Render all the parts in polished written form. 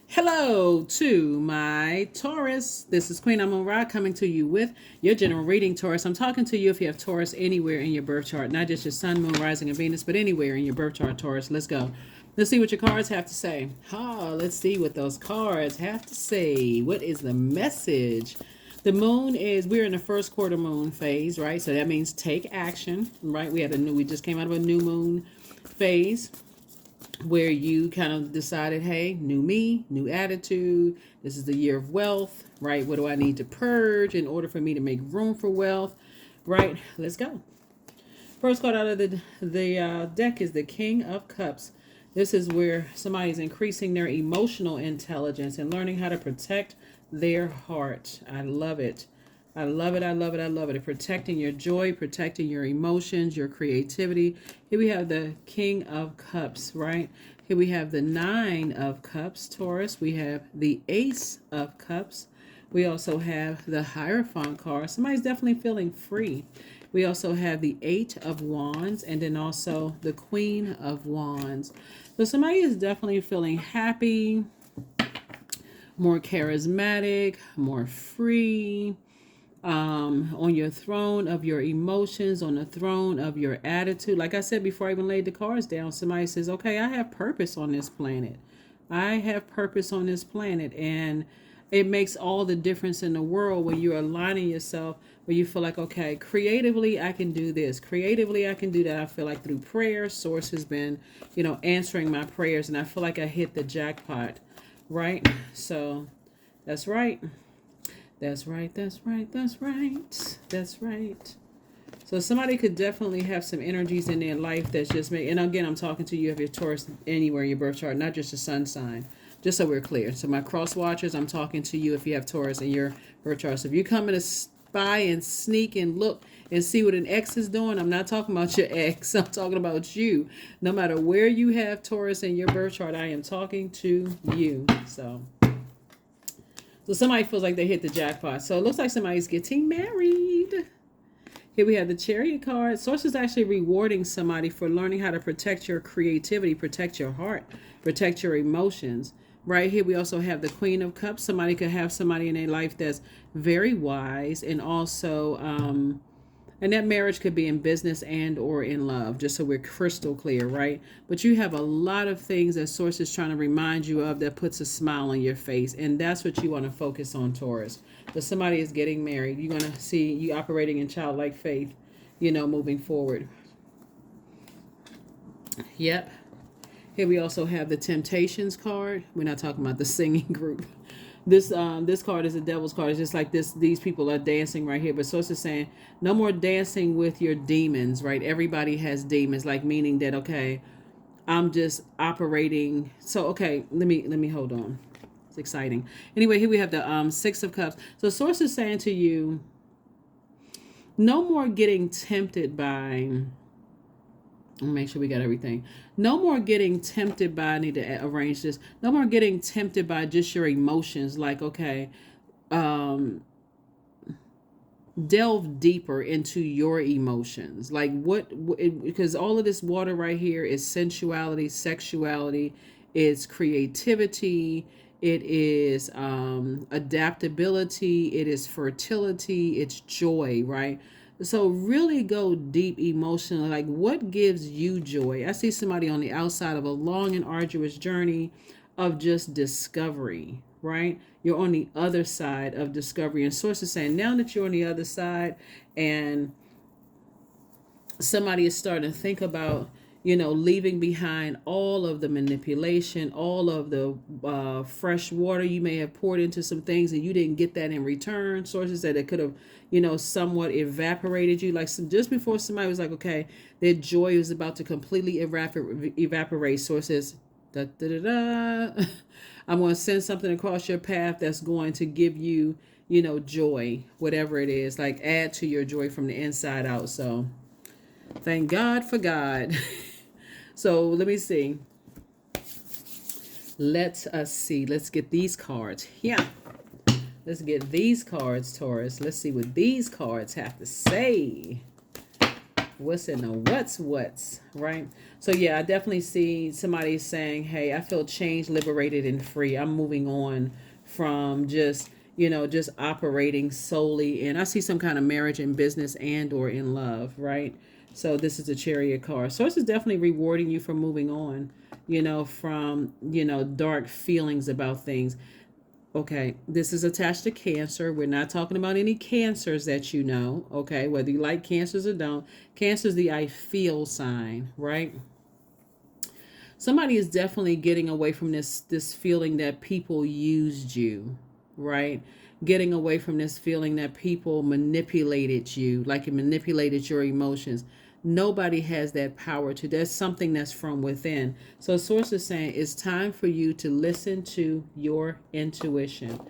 Hello to my Taurus. This is Queen Amun Ra coming to you with your general reading, Taurus. I'm talking to you if you have Taurus anywhere in your birth chart, not just your sun, moon, rising, and Venus, but anywhere in your birth chart, Taurus. Let's go. Let's see what your cards have to say. Let's see what those cards have to say. What is the message? The moon is, we're in the first quarter moon phase, right? So that means take action, right? We just came out of a new moon phase where you kind of decided, hey, new me, new attitude. This is the year of wealth, right? What do I need to purge in order for me to make room for wealth, right? Let's go. First card out of the deck is the King of Cups. This is where somebody's increasing their emotional intelligence and learning how to protect their heart. I love it. I love it. I love it. I love it. Protecting your joy, protecting your emotions, your creativity. Here we have the King of Cups, right? Here we have the Nine of Cups, Taurus. We have the Ace of Cups. We also have the Hierophant card. Somebody's definitely feeling free. We also have the Eight of Wands and then also the Queen of Wands. So somebody is definitely feeling happy, more charismatic, more free, on your throne of your emotions, on the throne of your attitude. Like I said before I even laid the cards down, somebody says, okay, I have purpose on this planet. I have purpose on this planet. And it makes all the difference in the world when you're aligning yourself, where you feel like, okay, creatively, I can do this. Creatively, I can do that. I feel like through prayer, Source has been, answering my prayers. And I feel like I hit the jackpot, right? So that's right. That's right, that's right, that's right, that's right. So somebody could definitely have some energies in their life that's just and again, I'm talking to you if you're Taurus anywhere in your birth chart, not just a sun sign, just so we're clear. So my cross watchers, I'm talking to you if you have Taurus in your birth chart. So if you come in to spy and sneak and look and see what an ex is doing, I'm not talking about your ex, I'm talking about you. No matter where you have Taurus in your birth chart, I am talking to you. So somebody feels like they hit the jackpot. So it looks like somebody's getting married. Here we have the Chariot card. Source is actually rewarding somebody for learning how to protect your creativity, protect your heart, protect your emotions. Right here we also have the Queen of Cups. Somebody could have somebody in their life that's very wise and also and that marriage could be in business and or in love, just so we're crystal clear, right? But you have a lot of things that Source is trying to remind you of that puts a smile on your face. And that's what you want to focus on, Taurus. But somebody is getting married. You're going to see you operating in childlike faith, moving forward. Yep. Here we also have the Temptations card. We're not talking about the singing group. This card is a devil's card. It's just like this. These people are dancing right here. But Source is saying no more dancing with your demons, right? Everybody has demons, like meaning that okay, I'm just operating. So okay, let me hold on. It's exciting. Anyway, here we have the Six of Cups. So Source is saying to you, no more getting tempted by. Make sure we got everything. No more getting tempted by, I need to arrange this. No more getting tempted by just your emotions. Like, okay, delve deeper into your emotions. Like because all of this water right here is sensuality, sexuality, it's creativity, it is adaptability, it is fertility, it's joy, right? So really go deep emotionally. Like what gives you joy? I see somebody on the outside of a long and arduous journey of just discovery, right? You're on the other side of discovery. And Source is saying now that you're on the other side and somebody is starting to think about leaving behind all of the manipulation, all of the fresh water you may have poured into some things and you didn't get that in return. Sources that it could have, somewhat evaporated you. Like just before somebody was like, okay, their joy is about to completely evaporate. Sources, da, da, da, da. I'm going to send something across your path that's going to give you, joy, whatever it is, like add to your joy from the inside out. So thank God for God. So let me see. Let us see. Let's get these cards. Yeah. Let's get these cards, Taurus. Let's see what these cards have to say. What's in the what's, right? So yeah, I definitely see somebody saying, hey, I feel changed, liberated, and free. I'm moving on from just, just operating solely in, I see some kind of marriage in business and or in love, right? So this is a Chariot card. Source is definitely rewarding you for moving on, from, dark feelings about things. Okay, this is attached to Cancer. We're not talking about any cancers that you know, okay? Whether you like cancers or don't. Cancer is the I feel sign, right? Somebody is definitely getting away from this feeling that people used you, right? Getting away from this feeling that people manipulated you, like it manipulated your emotions. Nobody has that power to. That's something that's from within. So source is saying it's time for you to listen to your intuition.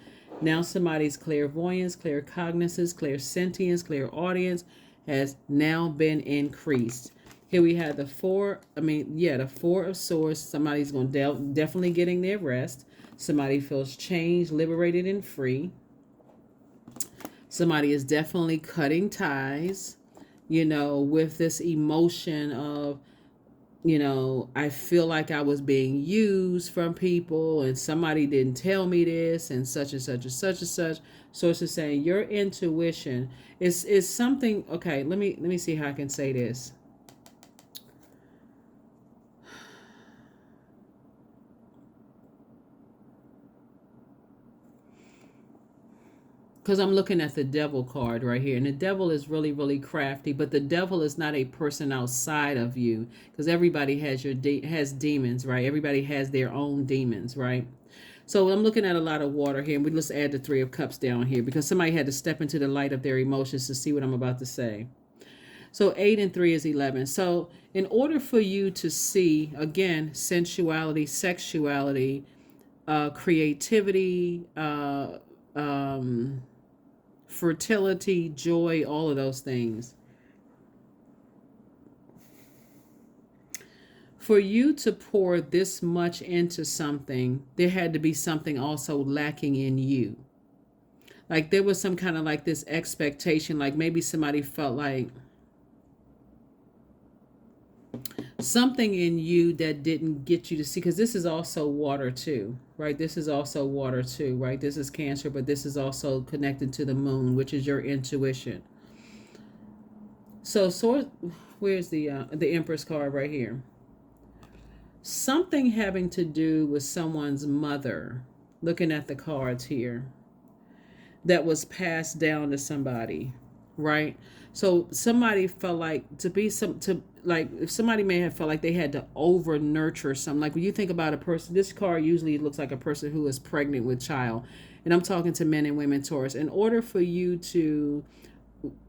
Now somebody's clairvoyance, claircognizance, clairsentience, clairaudience has now been increased. Here we have the the Four of Swords. Somebody's going to definitely getting their rest. Somebody feels changed, liberated, and free. Somebody is definitely cutting ties, with this emotion of, I feel like I was being used from people and somebody didn't tell me this and such and such and such and such. Source is saying your intuition is something. Okay, let me see how I can say this. Because I'm looking at the devil card right here. And the devil is really, really crafty. But the devil is not a person outside of you. Because everybody has has demons, right? Everybody has their own demons, right? So I'm looking at a lot of water here. And let's add the Three of Cups down here. Because somebody had to step into the light of their emotions to see what I'm about to say. So 8 and 3 is 11. So in order for you to see, again, sensuality, sexuality, creativity, fertility, joy, all of those things. For you to pour this much into something, there had to be something also lacking in you. Like there was some kind of like this expectation, like maybe somebody felt like something in you that didn't get you to see, because this is also water too, right? This is also water too, right? This is Cancer, but this is also connected to the moon, which is your intuition. So where's the Empress card right here? Something having to do with someone's mother, looking at the cards here, that was passed down to somebody, right? So somebody felt like if somebody may have felt like they had to over nurture something. Like when you think about a person, this card usually looks like a person who is pregnant with child. And I'm talking to men and women, Taurus. In order for you to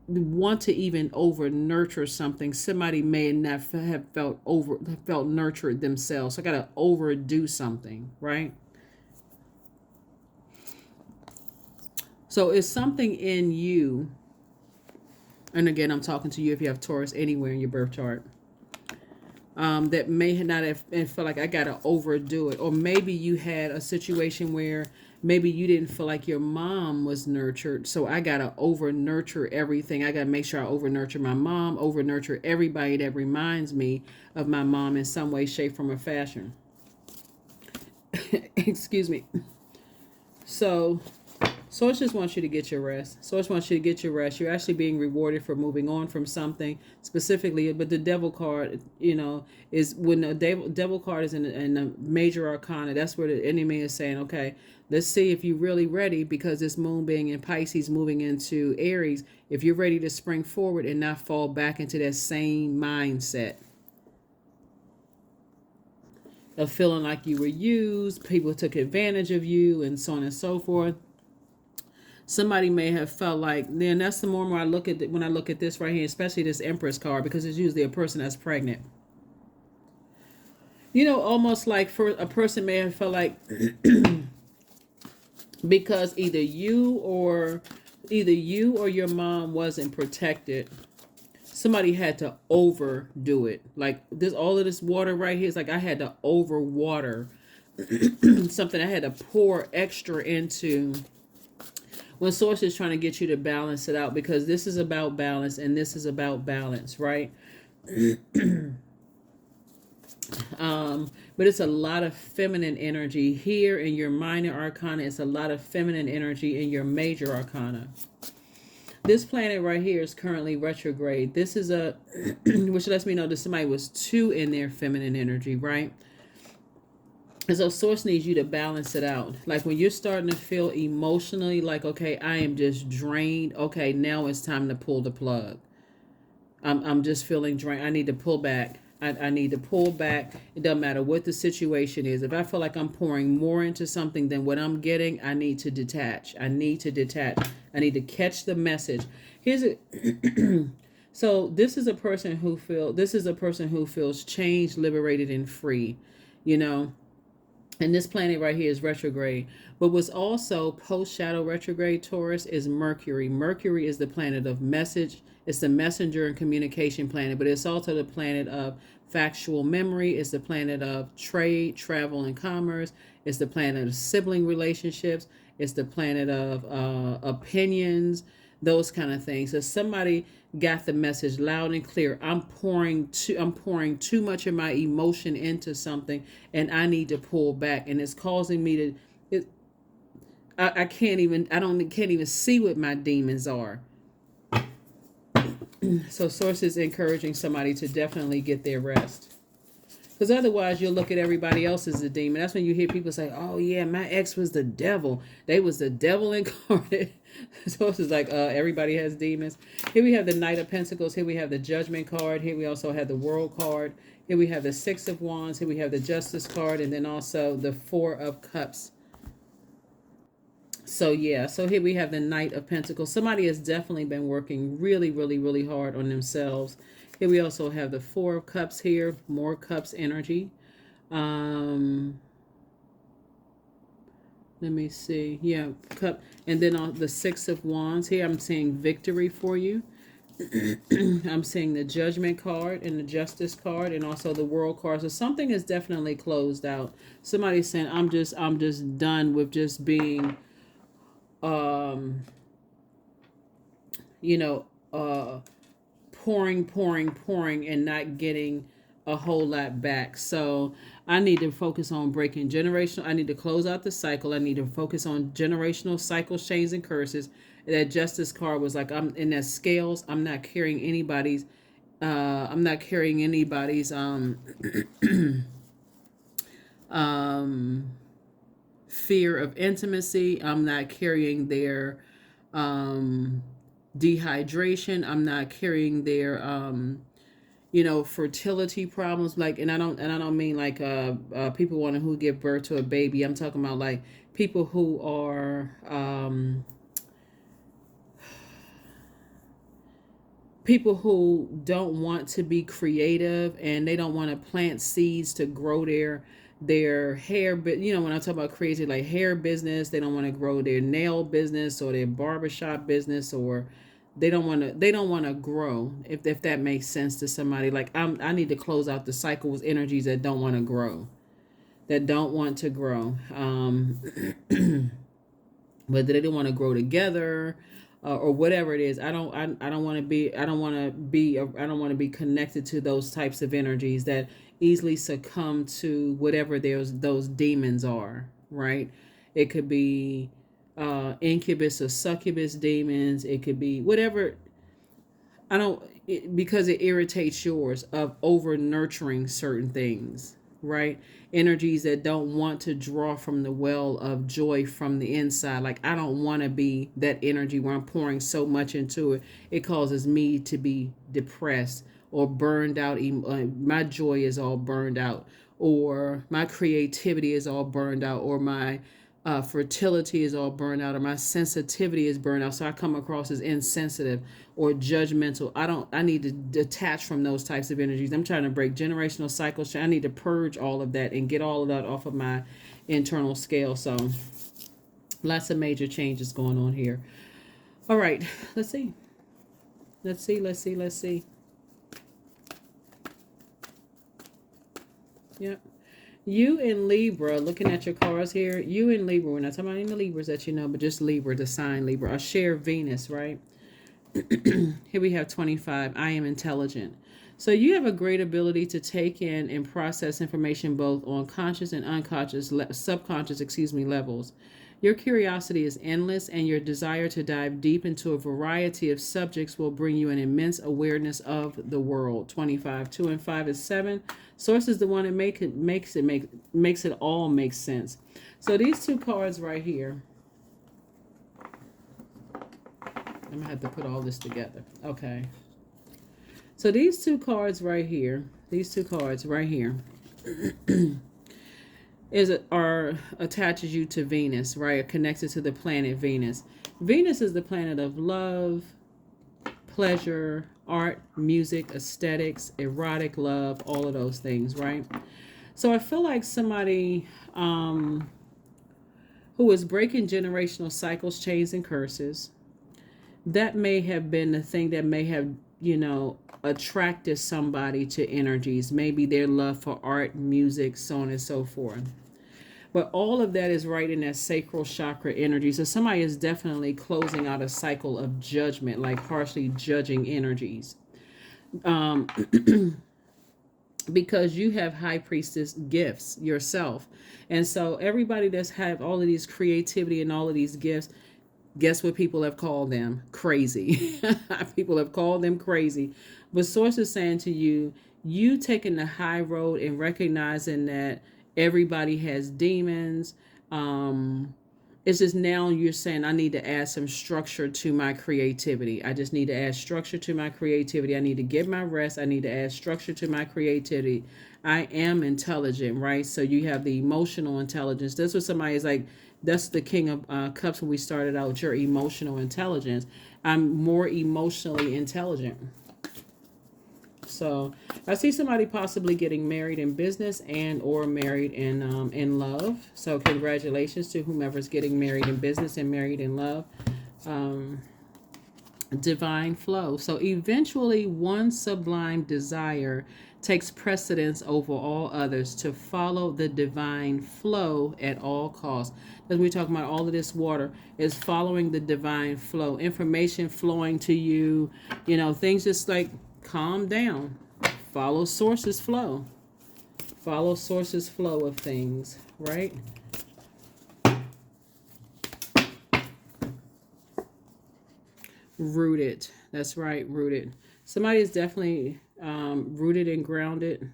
want to even over nurture something, somebody may not have felt nurtured themselves. So I got to overdo something, right? So it's something in you. And again, I'm talking to you if you have Taurus anywhere in your birth chart. That may not have felt like I got to overdo it. Or maybe you had a situation where maybe you didn't feel like your mom was nurtured. So I got to over nurture everything. I got to make sure I over nurture my mom, over nurture everybody that reminds me of my mom in some way, shape, form, or fashion. Excuse me. So Source just wants you to get your rest. Source wants you to get your rest. You're actually being rewarded for moving on from something specifically. But the devil card, is when the devil card is in the major arcana. That's where the enemy is saying, okay, let's see if you're really ready, because this moon being in Pisces, moving into Aries, if you're ready to spring forward and not fall back into that same mindset of feeling like you were used, people took advantage of you, and so on and so forth. Somebody may have felt like, then that's the more I look at when I look at this right here, especially this Empress card, because it's usually a person that's pregnant. Almost like for a person may have felt like because either you or your mom wasn't protected, somebody had to overdo it. Like all of this water right here is like I had to over water something. I had to pour extra into. When Source is trying to get you to balance it out, because this is about balance and this is about balance, right? But it's a lot of feminine energy here in your minor arcana. It's a lot of feminine energy in your major arcana. This planet right here is currently retrograde. This is a, which lets me know that somebody was too in their feminine energy, right? And so source needs you to balance it out. Like when you're starting to feel emotionally like, okay, I am just drained. Okay, now it's time to pull the plug. I'm just feeling drained. I need to pull back. I need to pull back. It doesn't matter what the situation is. If I feel like I'm pouring more into something than what I'm getting, I need to detach. I need to detach. I need to catch the message. Here's it. So this is a person who feels changed, liberated, and free. You know, and this planet right here is retrograde. But what's also post-shadow retrograde, Taurus, is Mercury. Mercury is the planet of message. It's the messenger and communication planet, but it's also the planet of factual memory. It's the planet of trade, travel, and commerce. It's the planet of sibling relationships. It's the planet of opinions, those kind of things. So somebody got the message loud and clear. I'm pouring too much of my emotion into something, and I need to pull back, and it's causing me to. I can't even see what my demons are. So source is encouraging somebody to definitely get their rest. Because otherwise you'll look at everybody else as a demon. That's when you hear people say, oh yeah, my ex was the devil. They was the devil incarnate. So it's like everybody has demons. Here we have the Knight of Pentacles. Here we have the Judgment card. Here we also have the World card. Here we have the Six of Wands. Here we have the Justice card. And then also the Four of Cups. So yeah, so here we have the Knight of Pentacles. Somebody has definitely been working really, really, really hard on themselves. Here we also have the Four of Cups here, more Cups energy. Let me see. Yeah, cup. And then on the Six of Wands here, I'm seeing victory for you. I'm seeing the Judgment card and the Justice card and also the World card. So something is definitely closed out. Somebody's saying, I'm just done with just being you know, pouring and not getting a whole lot back. So I need to focus on breaking generational. I need to close out the cycle. I need to focus on generational cycles, chains, and curses. That Justice card was like, I'm in that scales. I'm not carrying anybody's fear of intimacy. I'm not carrying their dehydration. I'm not carrying their fertility problems. Like, and I don't mean like people wanting who give birth to a baby. I'm talking about like people who are people who don't want to be creative, and they don't want to plant seeds to grow their hair. But when I talk about crazy, like hair business, they don't want to grow their nail business or their barbershop business, or they don't want to grow, if that makes sense to somebody. Like I need to close out the cycle with energies that don't want to grow, whether they don't want to grow together, or whatever it is. I don't want to be connected to those types of energies that easily succumb to whatever those demons are, right? It could be incubus or succubus demons. It could be whatever. Because it irritates yours of over nurturing certain things, right? Energies that don't want to draw from the well of joy from the inside. Like I don't want to be that energy where I'm pouring so much into it. It causes me to be depressed or burned out. My joy is all burned out, or my creativity is all burned out, or my fertility is all burned out, or my sensitivity is burned out. So I come across as insensitive or judgmental. I need to detach from those types of energies. I'm trying to break generational cycles. I need to purge all of that and get all of that off of my internal scale. So lots of major changes going on here. All right, let's see. Yep. You in Libra, looking at your cards here, you in Libra, we're not talking about any Libras that you know, but just Libra, the sign Libra, a share Venus, right? Here we have 25. I am intelligent. So you have a great ability to take in and process information both on conscious and unconscious, subconscious, levels. Your curiosity is endless, and your desire to dive deep into a variety of subjects will bring you an immense awareness of the world. 25, 2 and 5 is 7. Source is the one that makes it all make sense. So these two cards right here, I'm gonna have to put all this together. Okay. So these two cards right here, attaches you to Venus, right? Are connected to the planet Venus. Venus is the planet of love, pleasure, art, music, aesthetics, erotic love, all of those things, right? So I feel like somebody who is breaking generational cycles, chains, and curses, that may have been the thing that may have, attracted somebody to energies, maybe their love for art, music, so on and so forth. But all of that is right in that sacral chakra energy. So somebody is definitely closing out a cycle of judgment, like harshly judging energies. Because you have high priestess gifts yourself. And so everybody that's have all of these creativity and all of these gifts, guess what people have called them? Crazy. People have called them crazy. But Source is saying to you, you taking the high road and recognizing that everybody has demons. It's just now you're saying, I need to add some structure to my creativity. I just need to add structure to my creativity. I need to get my rest. I need to add structure to my creativity. I am intelligent, right? So you have the emotional intelligence. That's what somebody is like. That's the King of Cups when we started out, your emotional intelligence. I'm more emotionally intelligent. So I see somebody possibly getting married in business and or married in love. So congratulations to whomever's getting married in business and married in love. Divine flow. So eventually one sublime desire takes precedence over all others to follow the divine flow at all costs. As we're talking about, all of this water is following the divine flow. Information flowing to you, things just like calm down. Follow source's flow. Follow source's flow of things, right? Rooted. That's right, rooted. Somebody is definitely rooted and grounded.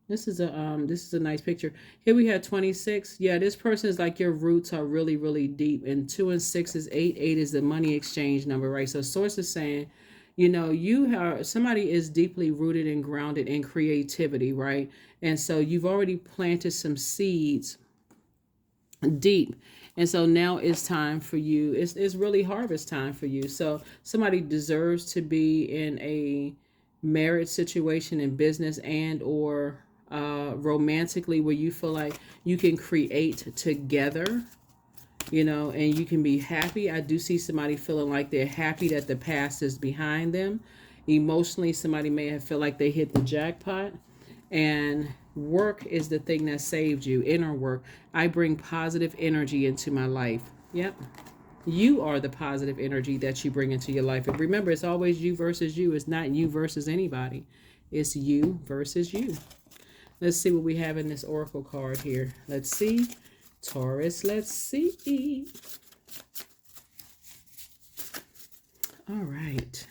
This is a nice picture. Here we have 26. Yeah, this person is like, your roots are really, really deep. And 2 and 6 is 8. 8 is the money exchange number, right? So Source is saying, somebody is deeply rooted and grounded in creativity, right? And so you've already planted some seeds deep. And so now it's time for you. It's really harvest time for you. So somebody deserves to be in a marriage situation in business and or romantically, where you feel like you can create together, and you can be happy. I do see somebody feeling like they're happy that the past is behind them. Emotionally, somebody may have felt like they hit the jackpot. And work is the thing that saved you. Inner work. I bring positive energy into my life. Yep. You are the positive energy that you bring into your life. And remember, it's always you versus you. It's not you versus anybody. It's you versus you. Let's see what we have in this oracle card here. Let's see. Taurus, let's see. All right.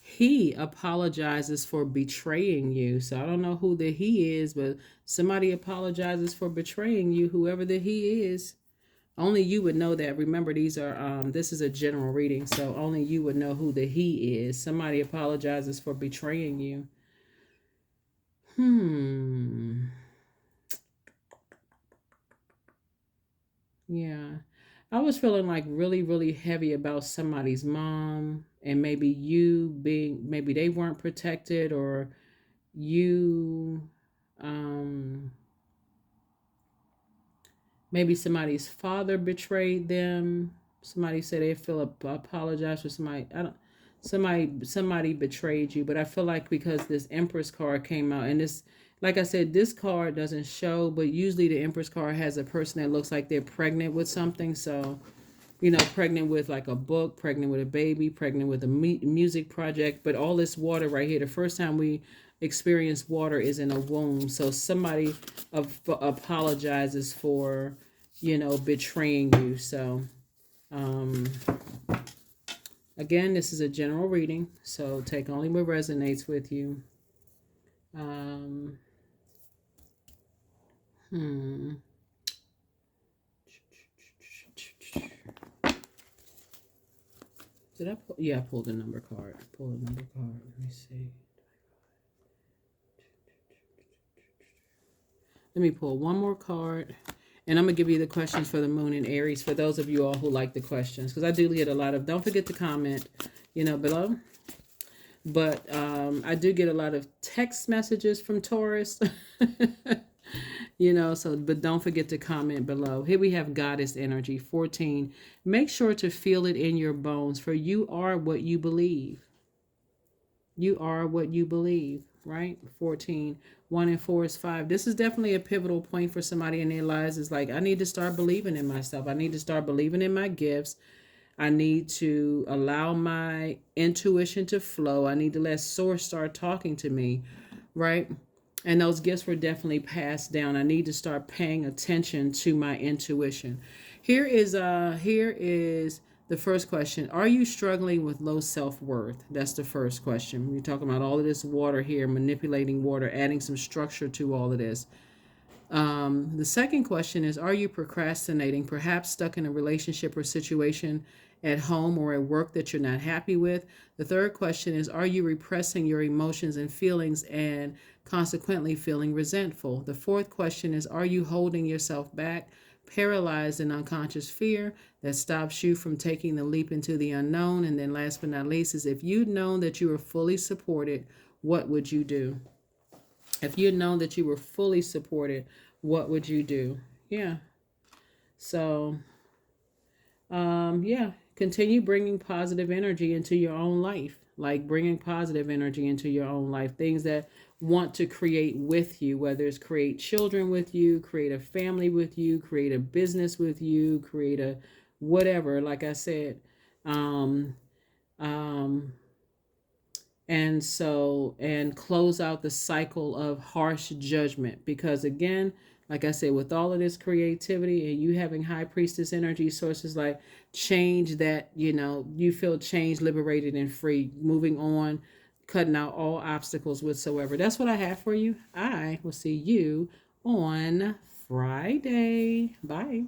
He apologizes for betraying you. So I don't know who the he is, but somebody apologizes for betraying you, whoever the he is. Only you would know that. Remember, these are this is a general reading, so only you would know who the he is. Somebody apologizes for betraying you. Yeah. I was feeling like really, really heavy about somebody's mom, and maybe maybe they weren't protected, or you, maybe somebody's father betrayed them. Somebody said they feel apologize for somebody. Somebody betrayed you, but I feel like because this Empress card came out, and this, like I said, this card doesn't show, but usually the Empress card has a person that looks like they're pregnant with something. So you know, pregnant with like a book, pregnant with a baby, pregnant with a music project. But all this water right here, the first time we experience water is in a womb. So somebody apologizes for, you know, betraying you. So, um, again, this is a general reading. So take only what resonates with you. Um, hmm. Did I pull? Yeah, I pulled a number card. Pull a number card. Let me see. Let me pull one more card. And I'm going to give you the questions for the moon and Aries for those of you all who like the questions. Because I do get a lot of, don't forget to comment, you know, below. But I do get a lot of text messages from Taurus. You know, so, but don't forget to comment below. Here we have Goddess energy, 14. Make sure to feel it in your bones, for you are what you believe. You are what you believe, right? 14. 1 and 4 is 5. This is definitely a pivotal point for somebody in their lives. It's like, I need to start believing in myself. I need to start believing in my gifts. I need to allow my intuition to flow. I need to let source start talking to me, right? And those gifts were definitely passed down. I need to start paying attention to my intuition. Here is the first question. Are you struggling with low self-worth? That's the first question. We're talking about all of this water here, manipulating water, adding some structure to all of this. The second question is, are you procrastinating, perhaps stuck in a relationship or situation at home or at work that you're not happy with? The third question is, are you repressing your emotions and feelings and consequently feeling resentful? The fourth question is, are you holding yourself back, paralyzed in unconscious fear that stops you from taking the leap into the unknown? And then last but not least is, if you'd known that you were fully supported, what would you do? If you'd known that you were fully supported, what would you do? Yeah. So, yeah, continue bringing positive energy into your own life. Like bringing positive energy into your own life. Things that want to create with you, whether it's create children with you, create a family with you, create a business with you, create a whatever, like I said. Um, um, and so, and close out the cycle of harsh judgment, because again, like I said, with all of this creativity and you having high priestess energy, sources like change that, you know, you feel changed, liberated, and free, moving on, cutting out all obstacles whatsoever. That's what I have for you. I will see you on Friday. Bye.